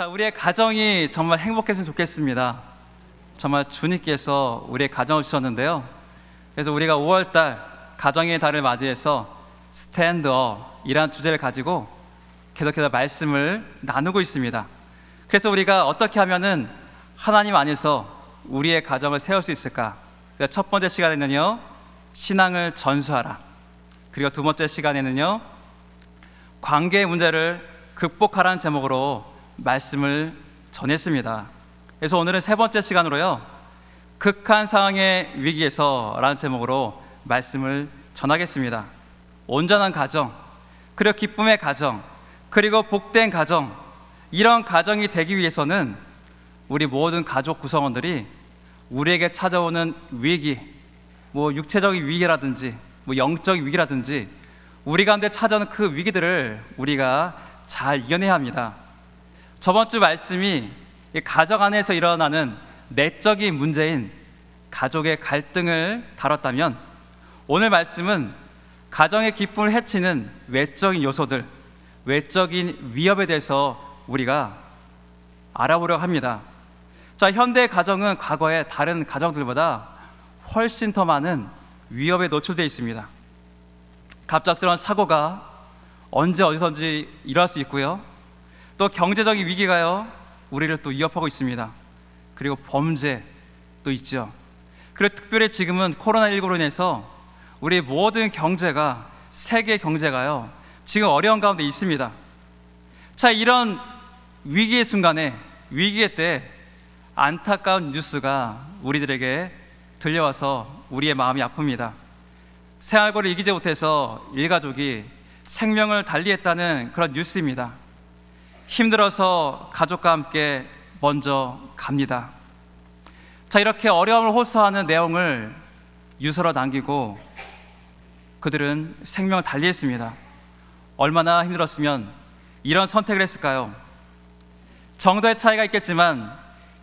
자, 우리의 가정이 정말 행복했으면 좋겠습니다. 정말 주님께서 우리의 가정을 주셨는데요. 그래서 우리가 5월달 가정의 달을 맞이해서 스탠드업이라는 주제를 가지고 계속해서 말씀을 나누고 있습니다. 그래서 우리가 어떻게 하면은 하나님 안에서 우리의 가정을 세울 수 있을까? 첫 번째 시간에는요, 신앙을 전수하라. 그리고 두 번째 시간에는요, 관계의 문제를 극복하라는 제목으로 말씀을 전했습니다. 그래서 오늘은 세 번째 시간으로요, 극한 상황의 위기에서 라는 제목으로 말씀을 전하겠습니다. 온전한 가정, 그리고 기쁨의 가정, 그리고 복된 가정, 이런 가정이 되기 위해서는 우리 모든 가족 구성원들이 우리에게 찾아오는 위기, 육체적인 위기라든지 영적인 위기라든지 우리 가운데 찾아오는 그 위기들을 우리가 잘 이겨내야 합니다. 저번 주 말씀이 가정 안에서 일어나는 내적인 문제인 가족의 갈등을 다뤘다면, 오늘 말씀은 가정의 기쁨을 해치는 외적인 요소들, 외적인 위협에 대해서 우리가 알아보려고 합니다. 자, 현대 가정은 과거의 다른 가정들보다 훨씬 더 많은 위협에 노출되어 있습니다. 갑작스러운 사고가 언제 어디서든지 일어날 수 있고요, 또 경제적인 위기가요, 우리를 또 위협하고 있습니다. 그리고 범죄도 있죠. 그리고 특별히 지금은 코로나19로 인해서 우리 모든 경제가, 세계 경제가요, 지금 어려운 가운데 있습니다. 자, 이런 위기의 순간에, 위기의 때 안타까운 뉴스가 우리들에게 들려와서 우리의 마음이 아픕니다. 생활고를 이기지 못해서 일가족이 생명을 달리했다는 그런 뉴스입니다. 힘들어서 가족과 함께 먼저 갑니다. 자, 이렇게 어려움을 호소하는 내용을 유서로 남기고 그들은 생명을 달리했습니다. 얼마나 힘들었으면 이런 선택을 했을까요? 정도의 차이가 있겠지만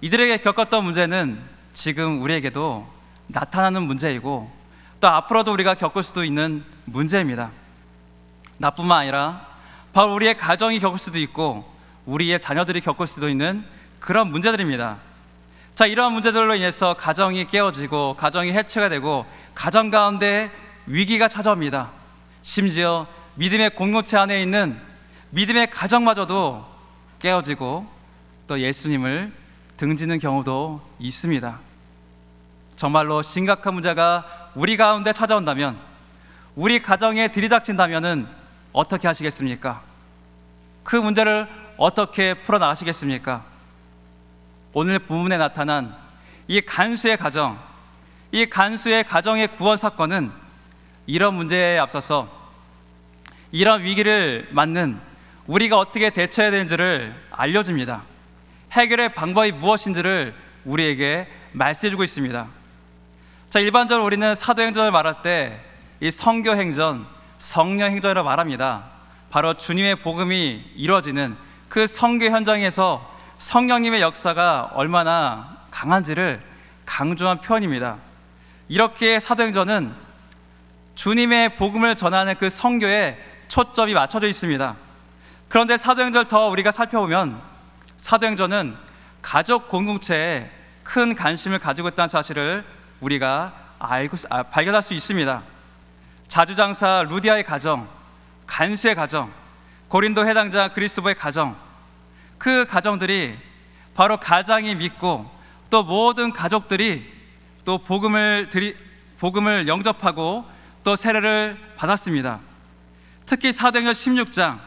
이들에게 겪었던 문제는 지금 우리에게도 나타나는 문제이고, 또 앞으로도 우리가 겪을 수도 있는 문제입니다. 나뿐만 아니라 바로 우리의 가정이 겪을 수도 있고 우리의 자녀들이 겪을 수도 있는 그런 문제들입니다. 자, 이러한 문제들로 인해서 가정이 깨어지고 가정이 해체가 되고 가정 가운데 위기가 찾아옵니다. 심지어 믿음의 공동체 안에 있는 믿음의 가정마저도 깨어지고 또 예수님을 등지는 경우도 있습니다. 정말로 심각한 문제가 우리 가운데 찾아온다면, 우리 가정에 들이닥친다면 어떻게 하시겠습니까? 그 문제를 어떻게 풀어나가시겠습니까? 오늘 본문에 나타난 이 간수의 가정, 이 간수의 가정의 구원 사건은 이런 문제에 앞서서 이런 위기를 맞는 우리가 어떻게 대처해야 되는지를 알려줍니다. 해결의 방법이 무엇인지를 우리에게 말씀해주고 있습니다. 자, 일반적으로 우리는 사도행전을 말할 때 이 성교행전, 성령행전이라고 말합니다. 바로 주님의 복음이 이루어지는 그 성교 현장에서 성령님의 역사가 얼마나 강한지를 강조한 표현입니다. 이렇게 사도행전은 주님의 복음을 전하는 그 성교에 초점이 맞춰져 있습니다. 그런데 사도행전을 더 우리가 살펴보면 사도행전은 가족 공동체에 큰 관심을 가지고 있다는 사실을 우리가 발견할 수 있습니다. 자주장사 루디아의 가정, 간수의 가정, 고린도 해당자 그리스도의 가정, 그 가정들이 바로 가장이 믿고 또 모든 가족들이 또 복음을 영접하고 또 세례를 받았습니다. 특히 사도행전 16장,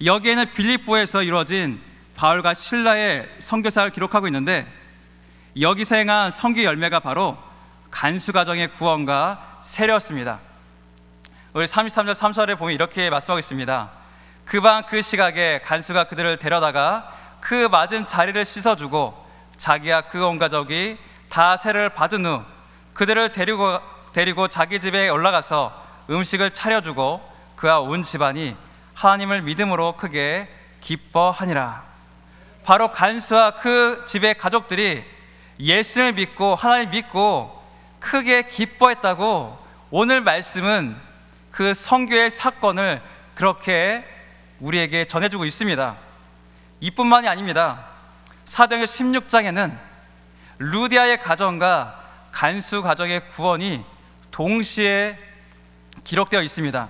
여기에는 빌립보에서 이루어진 바울과 실라의 선교사를 기록하고 있는데, 여기서 행한 선교 열매가 바로 간수 가정의 구원과 세례였습니다. 우리 33절 3절에 보면 이렇게 말씀하고 있습니다. 그 밤 그 시각에 간수가 그들을 데려다가 그 맞은 자리를 씻어주고 자기와 그 온 가족이 다 세례를 받은 후 그들을 데리고 자기 집에 올라가서 음식을 차려주고 그와 온 집안이 하나님을 믿음으로 크게 기뻐하니라. 바로 간수와 그 집의 가족들이 예수를 믿고 하나님을 믿고 크게 기뻐했다고 오늘 말씀은 그 선교의 사건을 그렇게 우리에게 전해주고 있습니다. 이뿐만이 아닙니다. 사도행전 16장에는 루디아의 가정과 간수 가정의 구원이 동시에 기록되어 있습니다.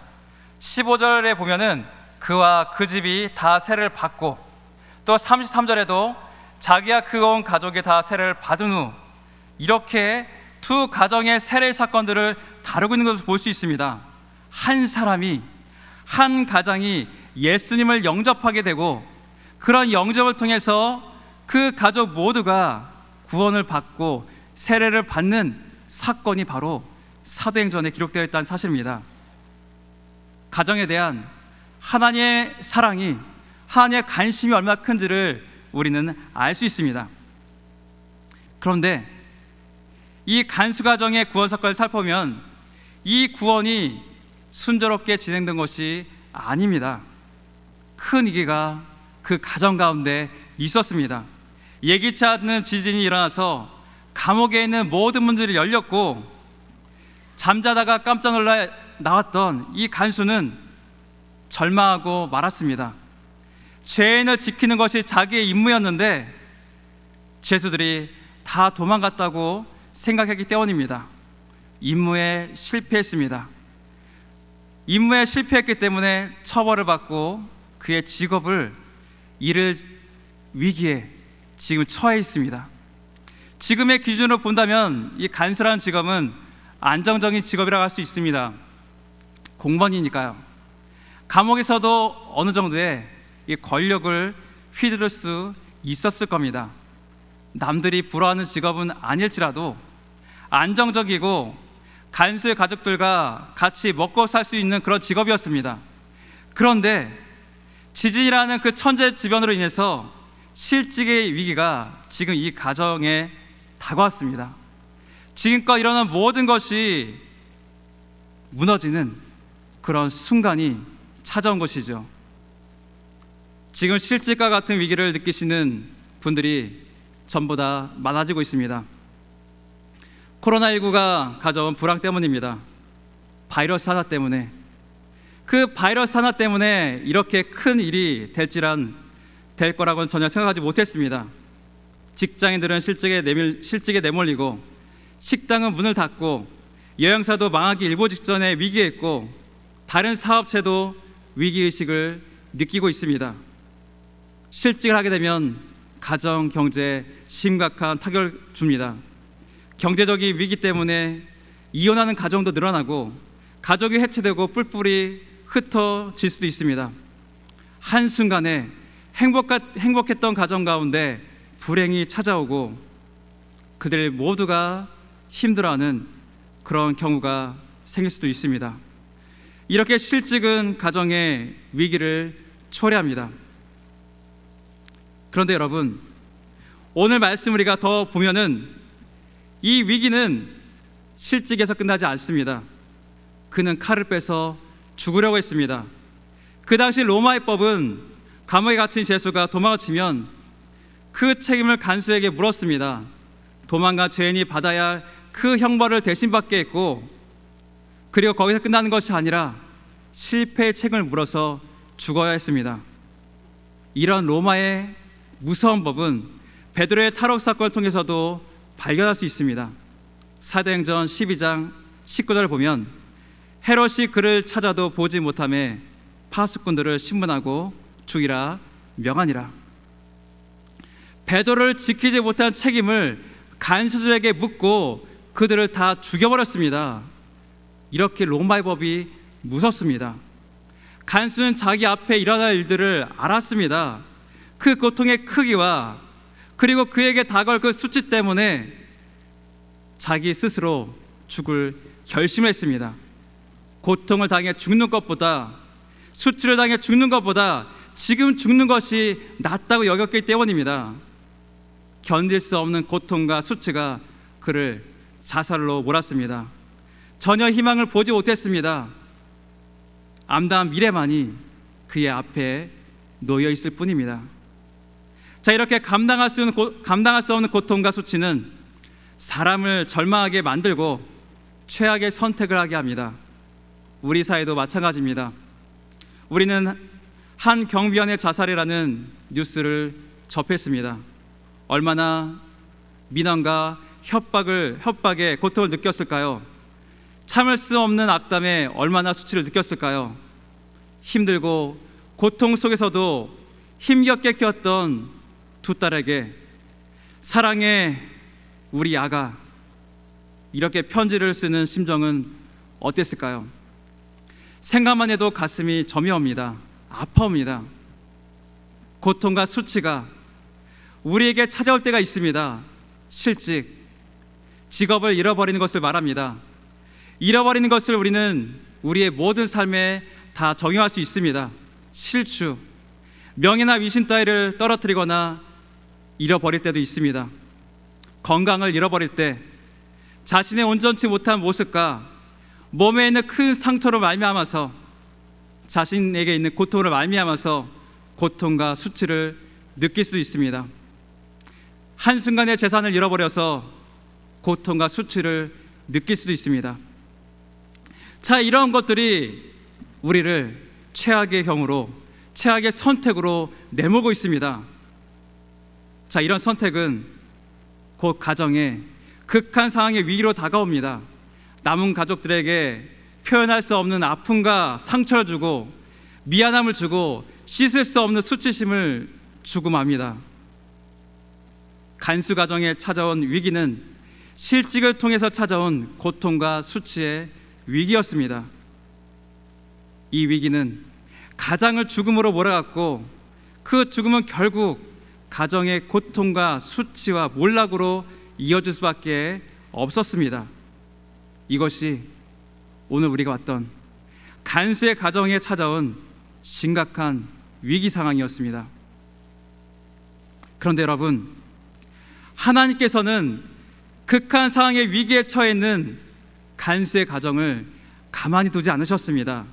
15절에 보면은 그와 그 집이 다 세례를 받고, 또 33절에도 자기와 그 온 가족이 다 세례를 받은 후, 이렇게 두 가정의 세례 사건들을 다루고 있는 것을 볼 수 있습니다. 한 사람이, 한 가정이 예수님을 영접하게 되고, 그런 영접을 통해서 그 가족 모두가 구원을 받고 세례를 받는 사건이 바로 사도행전에 기록되어 있다는 사실입니다. 가정에 대한 하나님의 사랑이, 하나님의 관심이 얼마나 큰지를 우리는 알 수 있습니다. 그런데 이 간수가정의 구원 사건을 살펴보면 이 구원이 순조롭게 진행된 것이 아닙니다. 큰 위기가 그 가정 가운데 있었습니다. 예기치 않는 지진이 일어나서 감옥에 있는 모든 문들이 열렸고, 잠자다가 깜짝 놀라 나왔던 이 간수는 절망하고 말았습니다. 죄인을 지키는 것이 자기의 임무였는데 죄수들이 다 도망갔다고 생각했기 때문입니다. 임무에 실패했습니다. 임무에 실패했기 때문에 처벌을 받고 그의 직업을 잃을 위기에 지금 처해 있습니다. 지금의 기준으로 본다면 이 간수라는 직업은 안정적인 직업이라고 할 수 있습니다. 공무원이니까요. 감옥에서도 어느 정도의 이 권력을 휘두를 수 있었을 겁니다. 남들이 부러워하는 직업은 아닐지라도 안정적이고 간수의 가족들과 같이 먹고 살 수 있는 그런 직업이었습니다. 그런데 지진이라는 그 천재지변으로 인해서 실직의 위기가 지금 이 가정에 다가왔습니다. 지금껏 일어난 모든 것이 무너지는 그런 순간이 찾아온 것이죠. 지금 실직과 같은 위기를 느끼시는 분들이 전부 다 많아지고 있습니다. 코로나19가 가져온 불황 때문입니다. 바이러스 하나 때문에, 그 바이러스 하나 때문에 이렇게 큰 일이 될 거라고는 전혀 생각하지 못했습니다. 직장인들은 실직에 내몰리고, 식당은 문을 닫고, 여행사도 망하기 일보 직전에 위기에 있고, 다른 사업체도 위기의식을 느끼고 있습니다. 실직을 하게 되면 가정 경제에 심각한 타격을 줍니다. 경제적인 위기 때문에 이혼하는 가정도 늘어나고, 가족이 해체되고 뿔뿔이 흩어질 수도 있습니다. 한순간에 행복했던 가정 가운데 불행이 찾아오고 그들 모두가 힘들어하는 그런 경우가 생길 수도 있습니다. 이렇게 실직은 가정의 위기를 초래합니다. 그런데 여러분, 오늘 말씀 우리가 더 보면은 이 위기는 실직에서 끝나지 않습니다. 그는 칼을 빼서 죽으려고 했습니다. 그 당시 로마의 법은 감옥에 갇힌 죄수가 도망을 치면 그 책임을 간수에게 물었습니다. 도망간 죄인이 받아야 할 그 형벌을 대신 받게 했고, 그리고 거기서 끝나는 것이 아니라 실패의 책임을 물어서 죽어야 했습니다. 이런 로마의 무서운 법은 베드로의 탈옥 사건을 통해서도 발견할 수 있습니다. 사도행전 12장 19절을 보면 헤롯이 그를 찾아도 보지 못하매 파수꾼들을 신문하고 죽이라 명하니라. 베드로를 지키지 못한 책임을 간수들에게 묻고 그들을 다 죽여버렸습니다. 이렇게 로마의 법이 무섭습니다. 간수는 자기 앞에 일어날 일들을 알았습니다. 그 고통의 크기와 그리고 그에게 다가올 그 수치 때문에 자기 스스로 죽을 결심을 했습니다. 고통을 당해 죽는 것보다, 수치를 당해 죽는 것보다 지금 죽는 것이 낫다고 여겼기 때문입니다. 견딜 수 없는 고통과 수치가 그를 자살로 몰았습니다. 전혀 희망을 보지 못했습니다. 암담한 미래만이 그의 앞에 놓여 있을 뿐입니다. 자, 이렇게 감당할 수 없는 고통과 수치는 사람을 절망하게 만들고 최악의 선택을 하게 합니다. 우리 사회도 마찬가지입니다. 우리는 한 경비원의 자살이라는 뉴스를 접했습니다. 얼마나 민원과 협박의 고통을 느꼈을까요? 참을 수 없는 악담에 얼마나 수치를 느꼈을까요? 힘들고 고통 속에서도 힘겹게 키웠던 두 딸에게 사랑해 우리 아가, 이렇게 편지를 쓰는 심정은 어땠을까요? 생각만 해도 가슴이 저며옵니다. 아파옵니다. 고통과 수치가 우리에게 찾아올 때가 있습니다. 실직, 직업을 잃어버리는 것을 말합니다. 잃어버리는 것을 우리는 우리의 모든 삶에 다 적용할 수 있습니다. 실추, 명예나 위신 따위를 떨어뜨리거나 잃어버릴 때도 있습니다. 건강을 잃어버릴 때 자신의 온전치 못한 모습과 몸에 있는 큰 상처로 말미암아서 자신에게 있는 고통을 말미암아서 고통과 수치를 느낄 수도 있습니다. 한순간에 재산을 잃어버려서 고통과 수치를 느낄 수도 있습니다. 자, 이런 것들이 우리를 최악의 형으로, 최악의 선택으로 내몰고 있습니다. 자, 이런 선택은 곧 가정의 극한 상황의 위기로 다가옵니다. 남은 가족들에게 표현할 수 없는 아픔과 상처를 주고 미안함을 주고 씻을 수 없는 수치심을 주고 맙니다. 간수 가정에 찾아온 위기는 실직을 통해서 찾아온 고통과 수치의 위기였습니다. 이 위기는 가장을 죽음으로 몰아갔고 그 죽음은 결국 가정의 고통과 수치와 몰락으로 이어질 수밖에 없었습니다. 이것이 오늘 우리가 왔던 간수의 가정에 찾아온 심각한 위기 상황이었습니다. 그런데 여러분, 하나님께서는 극한 상황의 위기에 처해 있는 간수의 가정을 가만히 두지 않으셨습니다.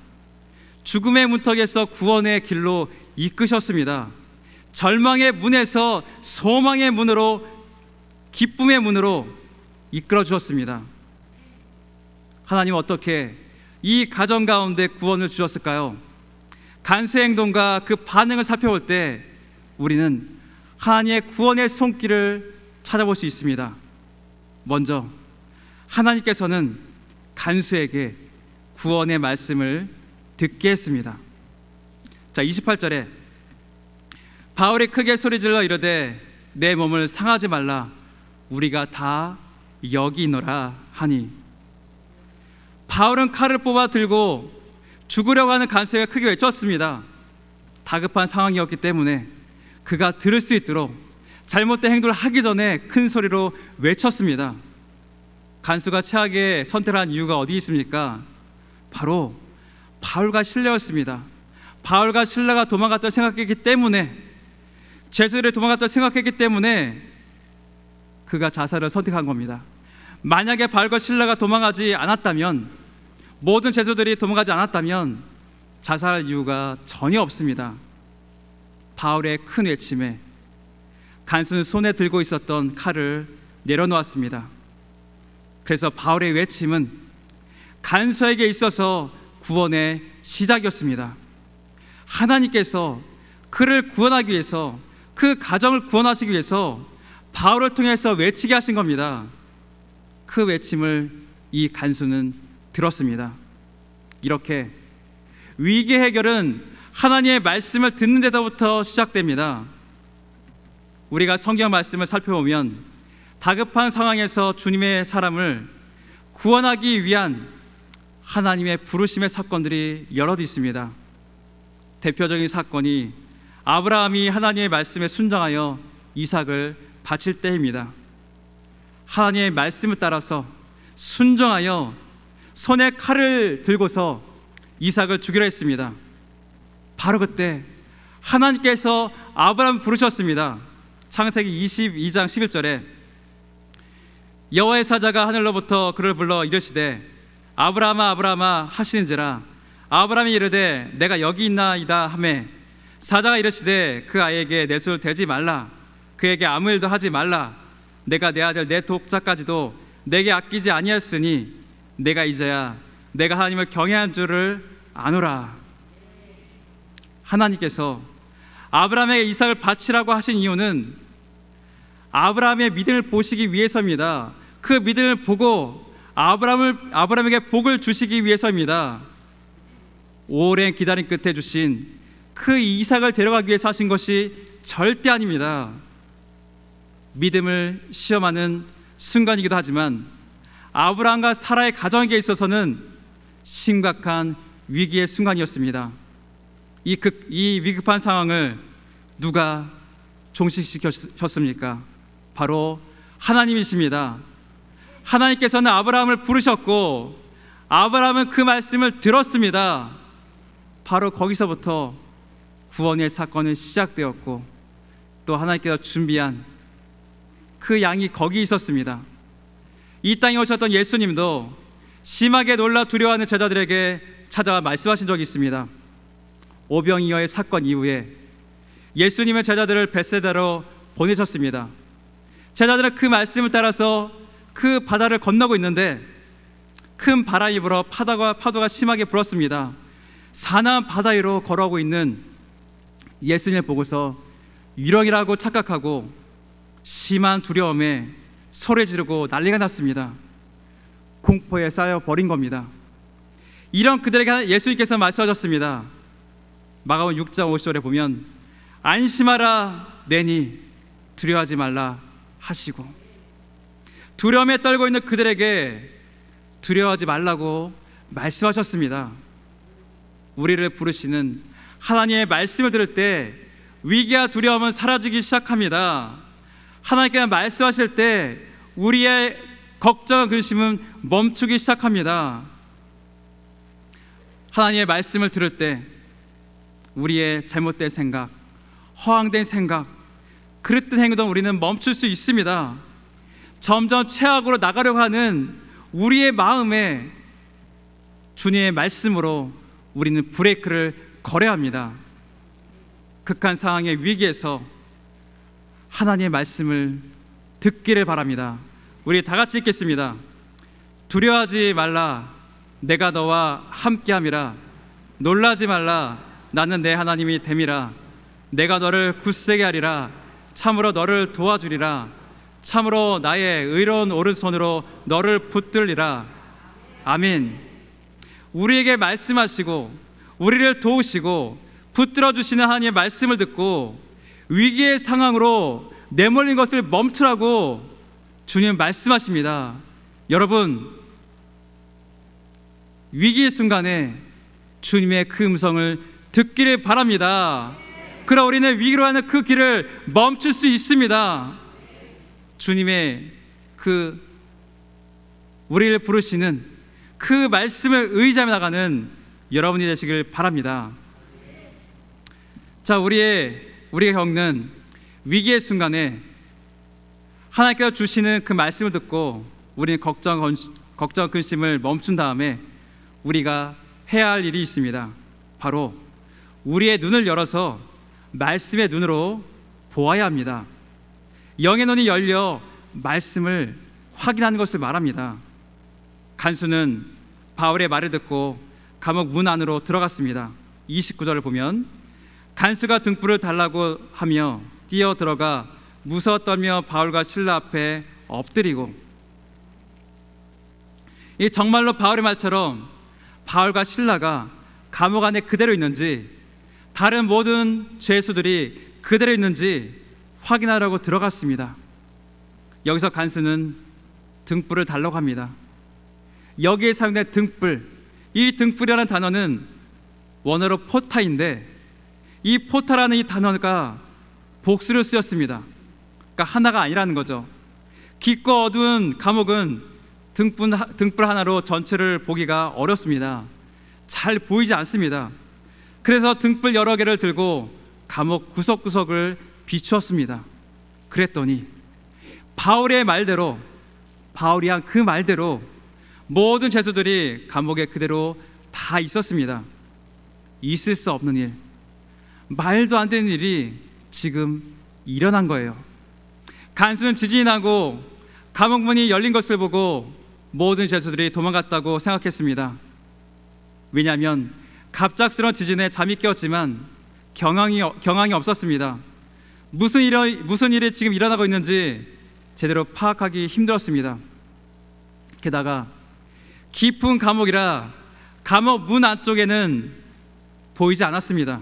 죽음의 문턱에서 구원의 길로 이끄셨습니다. 절망의 문에서 소망의 문으로, 기쁨의 문으로 이끌어 주셨습니다. 하나님은 어떻게 이 가정 가운데 구원을 주셨을까요? 간수의 행동과 그 반응을 살펴볼 때 우리는 하나님의 구원의 손길을 찾아볼 수 있습니다. 먼저 하나님께서는 간수에게 구원의 말씀을 듣게 했습니다. 자, 28절에 바울이 크게 소리질러 이르되 내 몸을 상하지 말라, 우리가 다 여기 있노라 하니. 바울은 칼을 뽑아 들고 죽으려고 하는 간수에게 크게 외쳤습니다. 다급한 상황이었기 때문에 그가 들을 수 있도록 잘못된 행동을 하기 전에 큰 소리로 외쳤습니다. 간수가 최악의 선택을 한 이유가 어디 있습니까? 바로 바울과 실라였습니다. 바울과 실라가 도망갔다 생각했기 때문에, 제자들이 도망갔다 생각했기 때문에 그가 자살을 선택한 겁니다. 만약에 바울과 실라가 도망가지 않았다면, 모든 제자들이 도망가지 않았다면 자살할 이유가 전혀 없습니다. 바울의 큰 외침에 간수는 손에 들고 있었던 칼을 내려놓았습니다. 그래서 바울의 외침은 간수에게 있어서 구원의 시작이었습니다. 하나님께서 그를 구원하기 위해서, 그 가정을 구원하시기 위해서 바울을 통해서 외치게 하신 겁니다. 그 외침을 이 간수는 들었습니다. 이렇게 위기 해결은 하나님의 말씀을 듣는 데서부터 시작됩니다. 우리가 성경 말씀을 살펴보면 다급한 상황에서 주님의 사람을 구원하기 위한 하나님의 부르심의 사건들이 여럿 있습니다. 대표적인 사건이 아브라함이 하나님의 말씀에 순종하여 이삭을 바칠 때입니다. 하나님의 말씀을 따라서 순종하여 손에 칼을 들고서 이삭을 죽이려 했습니다. 바로 그때 하나님께서 아브라함을 부르셨습니다. 창세기 22장 11절에 여호와의 사자가 하늘로부터 그를 불러 이르시되 아브라함아 아브라함아 하시는지라. 아브라함이 이르되 내가 여기 있나이다 하매 사자가 이르시되 그 아이에게 내 손을 대지 말라, 그에게 아무 일도 하지 말라. 내가 내 아들 내 독자까지도 내게 아끼지 아니하였으니 내가 이제야 내가 하나님을 경외한 줄을 아노라. 하나님께서 아브라함에게 이삭을 바치라고 하신 이유는 아브라함의 믿음을 보시기 위해서입니다. 그 믿음을 보고 아브라함에게 복을 주시기 위해서입니다. 오랜 기다림 끝에 주신 그 이삭을 데려가기 위해서 하신 것이 절대 아닙니다. 믿음을 시험하는 순간이기도 하지만 아브라함과 사라의 가정에게 있어서는 심각한 위기의 순간이었습니다. 이 위급한 상황을 누가 종식시켰습니까? 바로 하나님이십니다. 하나님께서는 아브라함을 부르셨고 아브라함은 그 말씀을 들었습니다. 바로 거기서부터 구원의 사건은 시작되었고 또 하나님께서 준비한 그 양이 거기 있었습니다. 이 땅에 오셨던 예수님도 심하게 놀라 두려워하는 제자들에게 찾아와 말씀하신 적이 있습니다. 오병이어의 사건 이후에 예수님의 제자들을 벳세다로 보내셨습니다. 제자들은 그 말씀을 따라서 그 바다를 건너고 있는데 큰 바람이 불어 파도가 심하게 불었습니다. 사나운 바다 위로 걸어오고 있는 예수님을 보고서 유령이라고 착각하고 심한 두려움에 소리 지르고 난리가 났습니다. 공포에 쌓여 버린 겁니다. 이런 그들에게 예수님께서 말씀하셨습니다. 마가복음 6장 50절에 보면 안심하라 내니 두려워하지 말라 하시고 두려움에 떨고 있는 그들에게 두려워하지 말라고 말씀하셨습니다. 우리를 부르시는 하나님의 말씀을 들을 때 위기와 두려움은 사라지기 시작합니다. 하나님께서 말씀하실 때 우리의 걱정과 근심은 멈추기 시작합니다. 하나님의 말씀을 들을 때 우리의 잘못된 생각, 허황된 생각, 그릇된 행동 우리는 멈출 수 있습니다. 점점 최악으로 나가려고 하는 우리의 마음에 주님의 말씀으로 우리는 브레이크를 걸어야 합니다. 극한 상황의 위기에서 하나님의 말씀을 듣기를 바랍니다. 우리 다 같이 읽겠습니다. 두려워하지 말라 내가 너와 함께함이라 놀라지 말라 나는 내 하나님이 됨이라 내가 너를 굳세게 하리라 참으로 너를 도와주리라 참으로 나의 의로운 오른손으로 너를 붙들리라. 아멘. 우리에게 말씀하시고 우리를 도우시고 붙들어 주시는 하나님의 말씀을 듣고 위기의 상황으로 내몰린 것을 멈추라고 주님 말씀하십니다. 여러분, 위기의 순간에 주님의 그 음성을 듣기를 바랍니다. 그럼 우리는 위기로 하는 그 길을 멈출 수 있습니다. 주님의 그 우리를 부르시는 그 말씀을 의지하며 나가는 여러분이 되시길 바랍니다. 자, 우리가 겪는 위기의 순간에 하나님께서 주시는 그 말씀을 듣고 우리는 걱정 근심을 멈춘 다음에 우리가 해야 할 일이 있습니다. 바로 우리의 눈을 열어서 말씀의 눈으로 보아야 합니다. 영의 눈이 열려 말씀을 확인하는 것을 말합니다. 간수는 바울의 말을 듣고 감옥 문 안으로 들어갔습니다. 29절을 보면 간수가 등불을 달라고 하며 뛰어 들어가 무서워 떨며 바울과 실라 앞에 엎드리고, 이 정말로 바울의 말처럼 바울과 실라가 감옥 안에 그대로 있는지 다른 모든 죄수들이 그대로 있는지 확인하려고 들어갔습니다. 여기서 간수는 등불을 달라고 합니다. 여기에 사용된 등불, 이 등불이라는 단어는 원어로 포타인데 이 포타라는 이 단어가 복수로 쓰였습니다. 그러니까 하나가 아니라는 거죠. 깊고 어두운 감옥은 등불 하나로 전체를 보기가 어렵습니다. 잘 보이지 않습니다. 그래서 등불 여러 개를 들고 감옥 구석구석을 비추었습니다. 그랬더니 바울의 말대로, 바울이 한 그 말대로 모든 죄수들이 감옥에 그대로 다 있었습니다. 있을 수 없는 일, 말도 안 되는 일이 지금 일어난 거예요. 간수는 지진이 나고 감옥 문이 열린 것을 보고 모든 죄수들이 도망갔다고 생각했습니다. 왜냐하면 갑작스러운 지진에 잠이 깨었지만 경황이 없었습니다. 무슨 일이 지금 일어나고 있는지 제대로 파악하기 힘들었습니다. 게다가 깊은 감옥이라 감옥 문 안쪽에는 보이지 않았습니다.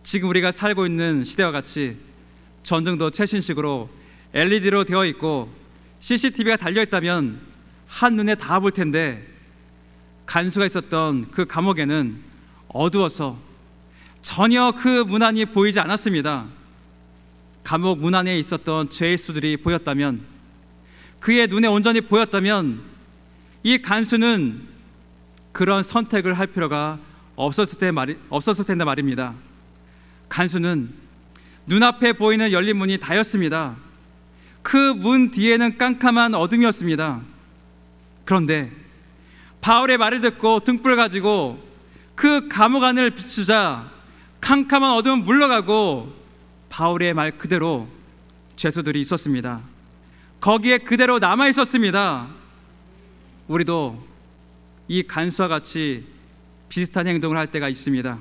지금 우리가 살고 있는 시대와 같이 전등도 최신식으로 LED로 되어 있고 CCTV가 달려 있다면 한눈에 다 볼 텐데, 간수가 있었던 그 감옥에는 어두워서 전혀 그 문안이 보이지 않았습니다. 감옥 문 안에 있었던 죄의 수들이 보였다면, 그의 눈에 온전히 보였다면 이 간수는 그런 선택을 할 필요가 없었을 텐데 말입니다. 간수는 눈앞에 보이는 열린 문이 다였습니다. 그 문 뒤에는 깜깜한 어둠이었습니다. 그런데 바울의 말을 듣고 등불을 가지고 그 감옥 안을 비추자 캄캄한 어둠은 물러가고 바울의 말 그대로 죄수들이 있었습니다. 거기에 그대로 남아 있었습니다. 우리도 이 간수와 같이 비슷한 행동을 할 때가 있습니다.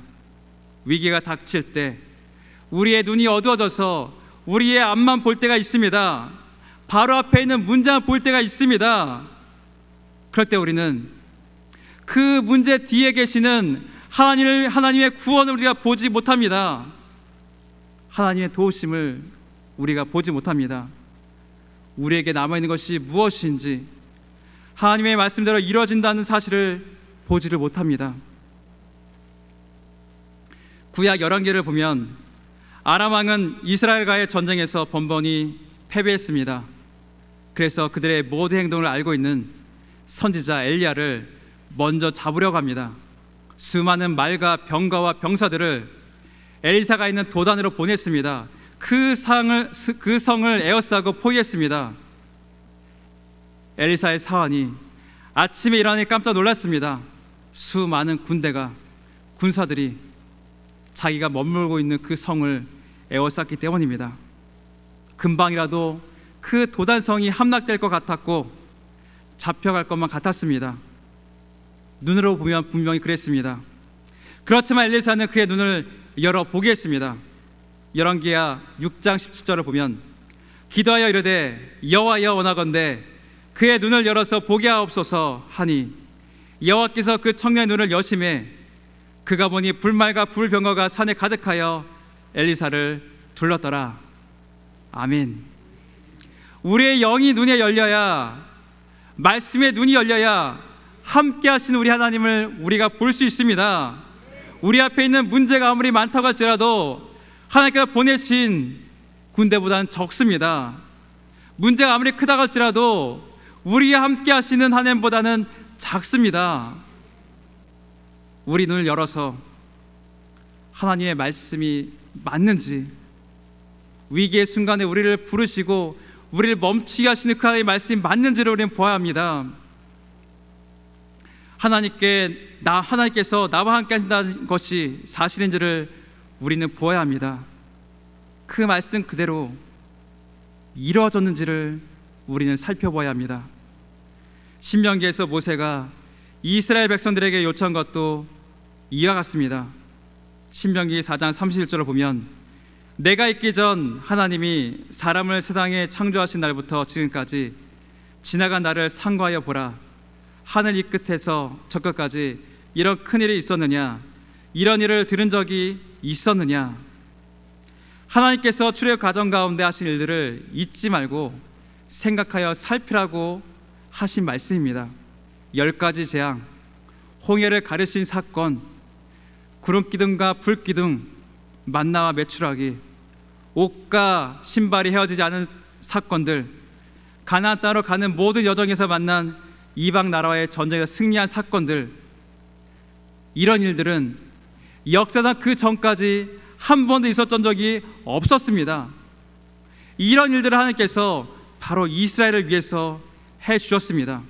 위기가 닥칠 때 우리의 눈이 어두워져서 우리의 앞만 볼 때가 있습니다. 바로 앞에 있는 문제만 볼 때가 있습니다. 그럴 때 우리는 그 문제 뒤에 계시는 하나님의 구원을 우리가 보지 못합니다. 하나님의 도우심을 우리가 보지 못합니다. 우리에게 남아있는 것이 무엇인지, 하나님의 말씀대로 이루어진다는 사실을 보지를 못합니다. 구약 열왕기를 보면 아람 왕은 이스라엘과의 전쟁에서 번번이 패배했습니다. 그래서 그들의 모든 행동을 알고 있는 선지자 엘리야를 먼저 잡으려고 합니다. 수많은 말과 병거와 병사들을 엘리사가 있는 도단으로 보냈습니다. 그 성을 에워싸고 포위했습니다. 엘리사의 사환이 아침에 일어나니 깜짝 놀랐습니다. 수많은 군사들이 자기가 머물고 있는 그 성을 에워쌌기 때문입니다. 금방이라도 그 도단성이 함락될 것 같았고 잡혀갈 것만 같았습니다. 눈으로 보면 분명히 그랬습니다. 그렇지만 엘리사는 그의 눈을 열어보게 했습니다. 열왕기야 6장 17절을 보면 기도하여 이르되 여호와여 원하건대 그의 눈을 열어서 보게 하옵소서 하니 여호와께서 그 청년의 눈을 여심해 그가 보니 불말과 불병거가 산에 가득하여 엘리사를 둘렀더라. 아멘. 우리의 영이 눈에 열려야, 말씀의 눈이 열려야 함께 하시는 우리 하나님을 우리가 볼 수 있습니다. 우리 앞에 있는 문제가 아무리 많다고 할지라도 하나님께서 보내신 군대보다는 적습니다. 문제가 아무리 크다고 할지라도 우리와 함께 하시는 하나님보다는 작습니다. 우리 눈을 열어서 하나님의 말씀이 맞는지, 위기의 순간에 우리를 부르시고 우리를 멈추게 하시는 그 하나님의 말씀이 맞는지를 우리는 보아야 합니다. 하나님께서 나와 함께 하신다는 것이 사실인지를 우리는 보아야 합니다. 그 말씀 그대로 이루어졌는지를 우리는 살펴봐야 합니다. 신명기에서 모세가 이스라엘 백성들에게 요청한 것도 이와 같습니다. 신명기 4장 31절을 보면 내가 있기 전 하나님이 사람을 세상에 창조하신 날부터 지금까지 지나간 날을 상고하여 보라. 하늘 이 끝에서 저 끝까지 이런 큰일이 있었느냐? 이런 일을 들은 적이 있었느냐? 하나님께서 출애굽 과정 가운데 하신 일들을 잊지 말고 생각하여 살피라고 하신 말씀입니다. 10가지 재앙, 홍해를 가르신 사건, 구름기둥과 불기둥, 만나와 메추라기, 옷과 신발이 헤어지지 않은 사건들, 가나안 땅으로 가는 모든 여정에서 만난 이방 나라와의 전쟁에서 승리한 사건들, 이런 일들은 역사상 그 전까지 한 번도 있었던 적이 없었습니다. 이런 일들을 하나님께서 바로 이스라엘을 위해서 해주셨습니다.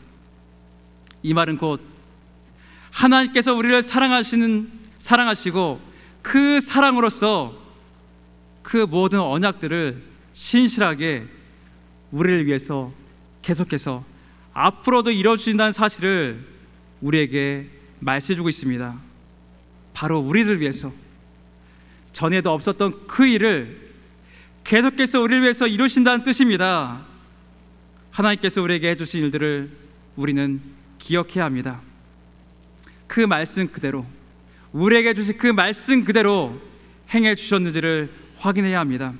이 말은 곧 하나님께서 우리를 사랑하시고 그 사랑으로서 그 모든 언약들을 신실하게 우리를 위해서 계속해서 앞으로도 이루어주신다는 사실을 우리에게 말씀해주고 있습니다. 바로 우리를 위해서, 전에도 없었던 그 일을 계속해서 우리를 위해서 이루신다는 뜻입니다. 하나님께서 우리에게 해주신 일들을 우리는 기억해야 합니다. 그 말씀 그대로, 우리에게 주신 그 말씀 그대로 행해 주셨는지를 확인해야 합니다.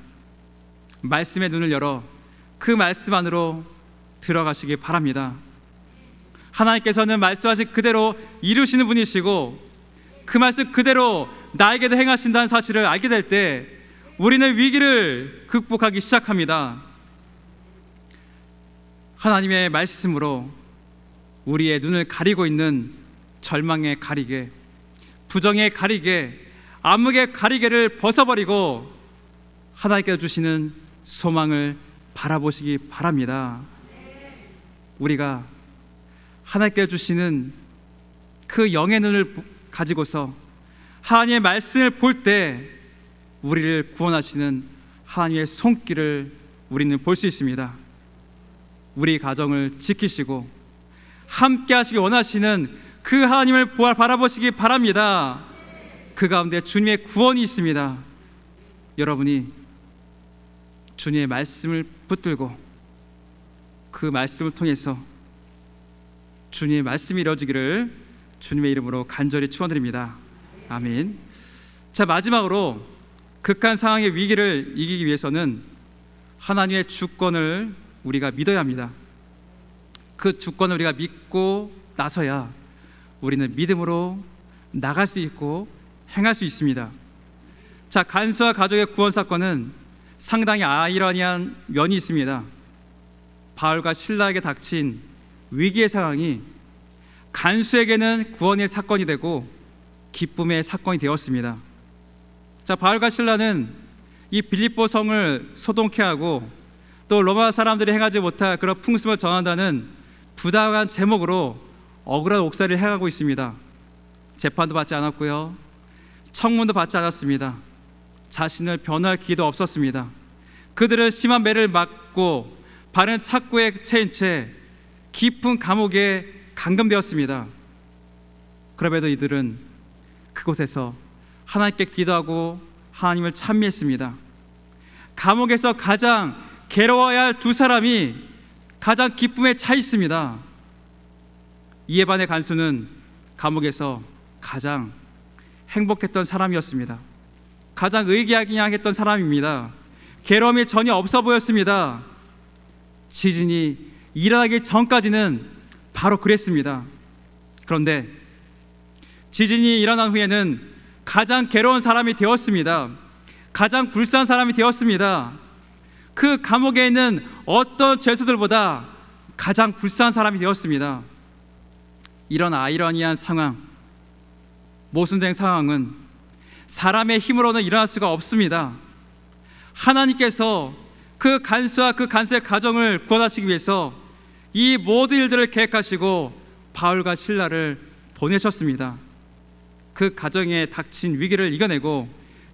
말씀의 눈을 열어 그 말씀 안으로 들어가시기 바랍니다. 하나님께서는 말씀하신 그대로 이루시는 분이시고 그 말씀 그대로 나에게도 행하신다는 사실을 알게 될 때 우리는 위기를 극복하기 시작합니다. 하나님의 말씀으로 우리의 눈을 가리고 있는 절망의 가리개, 부정의 가리개, 암흑의 가리개를 벗어버리고 하나님께서 주시는 소망을 바라보시기 바랍니다. 우리가 하나님께서 주시는 그 영의 눈을 가지고서 하나님의 말씀을 볼 때 우리를 구원하시는 하나님의 손길을 우리는 볼 수 있습니다. 우리 가정을 지키시고 함께 하시기 원하시는 그 하나님을 바라보시기 바랍니다. 그 가운데 주님의 구원이 있습니다. 여러분이 주님의 말씀을 붙들고 그 말씀을 통해서 주님의 말씀이 이루어지기를 주님의 이름으로 간절히 축원드립니다. 아멘. 자, 마지막으로 극한 상황의 위기를 이기기 위해서는 하나님의 주권을 우리가 믿어야 합니다. 그 주권을 우리가 믿고 나서야 우리는 믿음으로 나갈 수 있고 행할 수 있습니다. 자, 간수와 가족의 구원 사건은 상당히 아이러니한 면이 있습니다. 바울과 실라에게 닥친 위기의 상황이 간수에게는 구원의 사건이 되고 기쁨의 사건이 되었습니다. 자, 바울과 실라는 이 빌립보 성을 소동케 하고 또 로마 사람들이 행하지 못할 그런 풍습을 전한다는 부당한 제목으로 억울한 옥살이를 행하고 있습니다. 재판도 받지 않았고요, 청문도 받지 않았습니다. 자신을 변호할 기회도 없었습니다. 그들은 심한 매를 맞고 바른 착고에 채인 채 깊은 감옥에 감금되었습니다. 그럼에도 이들은 그곳에서 하나님께 기도하고 하나님을 찬미했습니다. 감옥에서 가장 괴로워야 할 두 사람이 가장 기쁨에 차 있습니다. 이에 반해 간수는 감옥에서 가장 행복했던 사람이었습니다. 가장 의기양양했던 사람입니다. 괴로움이 전혀 없어 보였습니다. 지진이 일어나기 전까지는 바로 그랬습니다. 그런데 지진이 일어난 후에는 가장 괴로운 사람이 되었습니다. 가장 불쌍한 사람이 되었습니다. 그 감옥에 있는 어떤 죄수들보다 가장 불쌍한 사람이 되었습니다. 이런 아이러니한 상황, 모순된 상황은 사람의 힘으로는 일어날 수가 없습니다. 하나님께서 그 간수와 그 간수의 가정을 구원하시기 위해서 이 모든 일들을 계획하시고 바울과 실라를 보내셨습니다. 그 가정에 닥친 위기를 이겨내고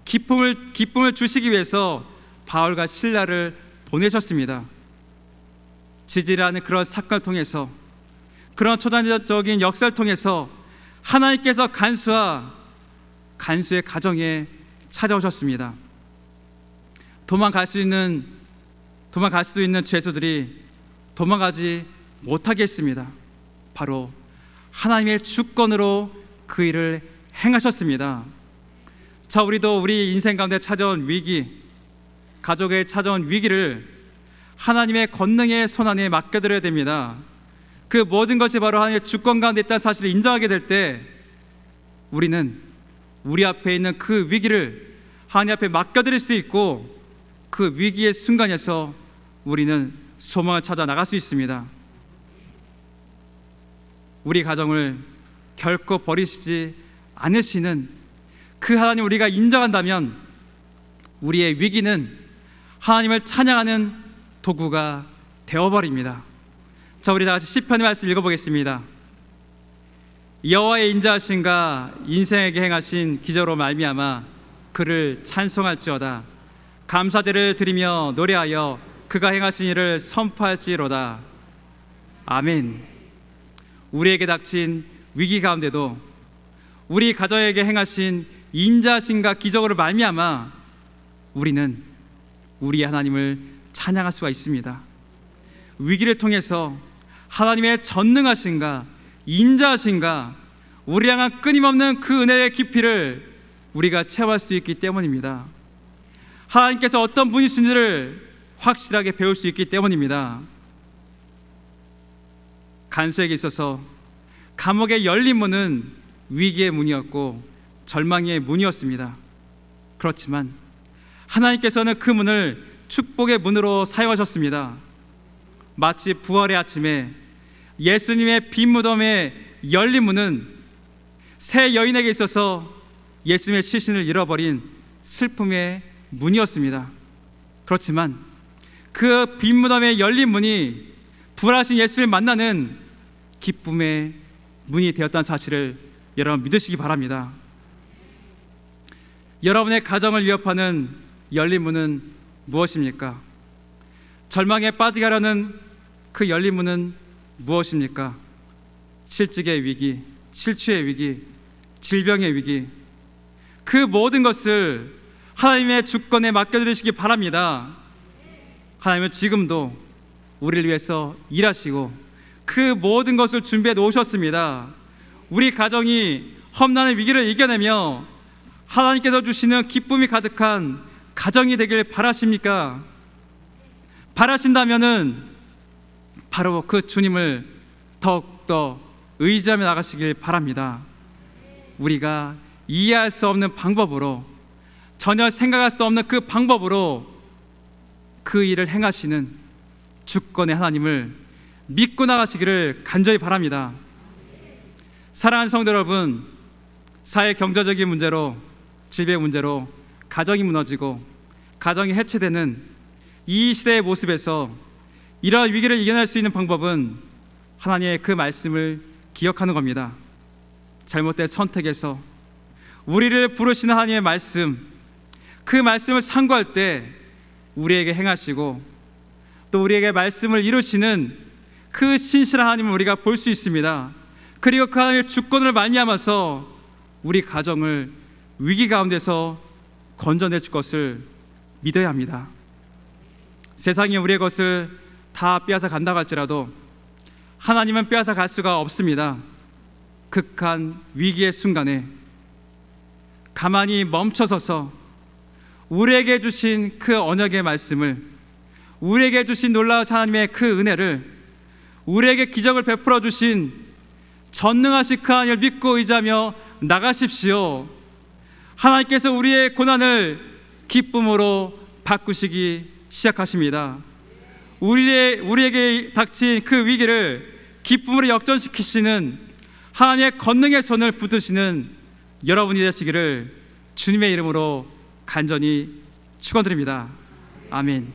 기쁨을 주시기 위해서 바울과 실라를 보내셨습니다. 지지라는 그런 사건을 통해서, 그런 초단적인 역사를 통해서 하나님께서 간수와 간수의 가정에 찾아오셨습니다. 도망갈 수도 있는 죄수들이 도망가지 못하게 했습니다. 바로 하나님의 주권으로 그 일을 행하셨습니다. 자, 우리도 우리 인생 가운데 찾아온 위기, 가족에 찾아온 위기를 하나님의 권능의 손안에 맡겨드려야 됩니다. 그 모든 것이 바로 하나님의 주권 가운데 있다는 사실을 인정하게 될 때 우리는 우리 앞에 있는 그 위기를 하나님 앞에 맡겨드릴 수 있고 그 위기의 순간에서 우리는 소망을 찾아 나갈 수 있습니다. 우리 가정을 결코 버리시지 않으시는 그 하나님 우리가 인정한다면 우리의 위기는 하나님을 찬양하는 도구가 되어버립니다. 자, 우리 다 같이 시편의 말씀 읽어보겠습니다. 여호와의 인자하심과 인생에게 행하신 기적으로 말미암아 그를 찬송할지어다. 감사제를 드리며 노래하여 그가 행하신 일을 선포할지로다. 아멘. 우리에게 닥친 위기 가운데도 우리 가정에게 행하신 인자하심과 기적으로 말미암아 우리는 우리의 하나님을 찬양할 수가 있습니다. 위기를 통해서 하나님의 전능하심과 인자하심과 우리 향한 끊임없는 그 은혜의 깊이를 우리가 체험할 수 있기 때문입니다. 하나님께서 어떤 분이신지를 확실하게 배울 수 있기 때문입니다. 간수에게 있어서 감옥의 열린 문은 위기의 문이었고 절망의 문이었습니다. 그렇지만 하나님께서는 그 문을 축복의 문으로 사용하셨습니다. 마치 부활의 아침에 예수님의 빈 무덤에 열린 문은 새 여인에게 있어서 예수님의 시신을 잃어버린 슬픔의 문이었습니다. 그렇지만 그 빈 무덤에 열린 문이 부활하신 예수를 만나는 기쁨의 문이 되었다는 사실을 여러분 믿으시기 바랍니다. 여러분의 가정을 위협하는 열린 문은 무엇입니까? 절망에 빠지게 하려는 그 열린 문은 무엇입니까? 실직의 위기, 실추의 위기, 질병의 위기, 그 모든 것을 하나님의 주권에 맡겨드리시기 바랍니다. 하나님은 지금도 우리를 위해서 일하시고 그 모든 것을 준비해 놓으셨습니다. 우리 가정이 험난한 위기를 이겨내며 하나님께서 주시는 기쁨이 가득한 가정이 되길 바라십니까? 바라신다면은 바로 그 주님을 더욱더 의지하며 나가시길 바랍니다. 우리가 이해할 수 없는 방법으로, 전혀 생각할 수 없는 그 방법으로 그 일을 행하시는 주권의 하나님을 믿고 나가시기를 간절히 바랍니다. 사랑하는 성도 여러분, 사회 경제적인 문제로, 지배 문제로 가정이 무너지고 가정이 해체되는 이 시대의 모습에서 이러한 위기를 이겨낼 수 있는 방법은 하나님의 그 말씀을 기억하는 겁니다. 잘못된 선택에서 우리를 부르시는 하나님의 말씀, 그 말씀을 상고할 때 우리에게 행하시고 또 우리에게 말씀을 이루시는 그 신실한 하나님을 우리가 볼 수 있습니다. 그리고 그 하나님의 주권을 말미암아서 우리 가정을 위기 가운데서 건져내줄 것을 믿어야 합니다. 세상이 우리의 것을 다 빼앗아 간다고 할지라도 하나님은 빼앗아 갈 수가 없습니다. 극한 위기의 순간에 가만히 멈춰서서 우리에게 주신 그 언약의 말씀을, 우리에게 주신 놀라운 하나님의 그 은혜를, 우리에게 기적을 베풀어 주신 전능하신 그 하나님을 믿고 의지하며 나가십시오. 하나님께서 우리의 고난을 기쁨으로 바꾸시기 시작하십니다. 우리에게 닥친 그 위기를 기쁨으로 역전시키시는 하나님의 권능의 손을 붙드시는 여러분이 되시기를 주님의 이름으로 간절히 축원드립니다. 아멘.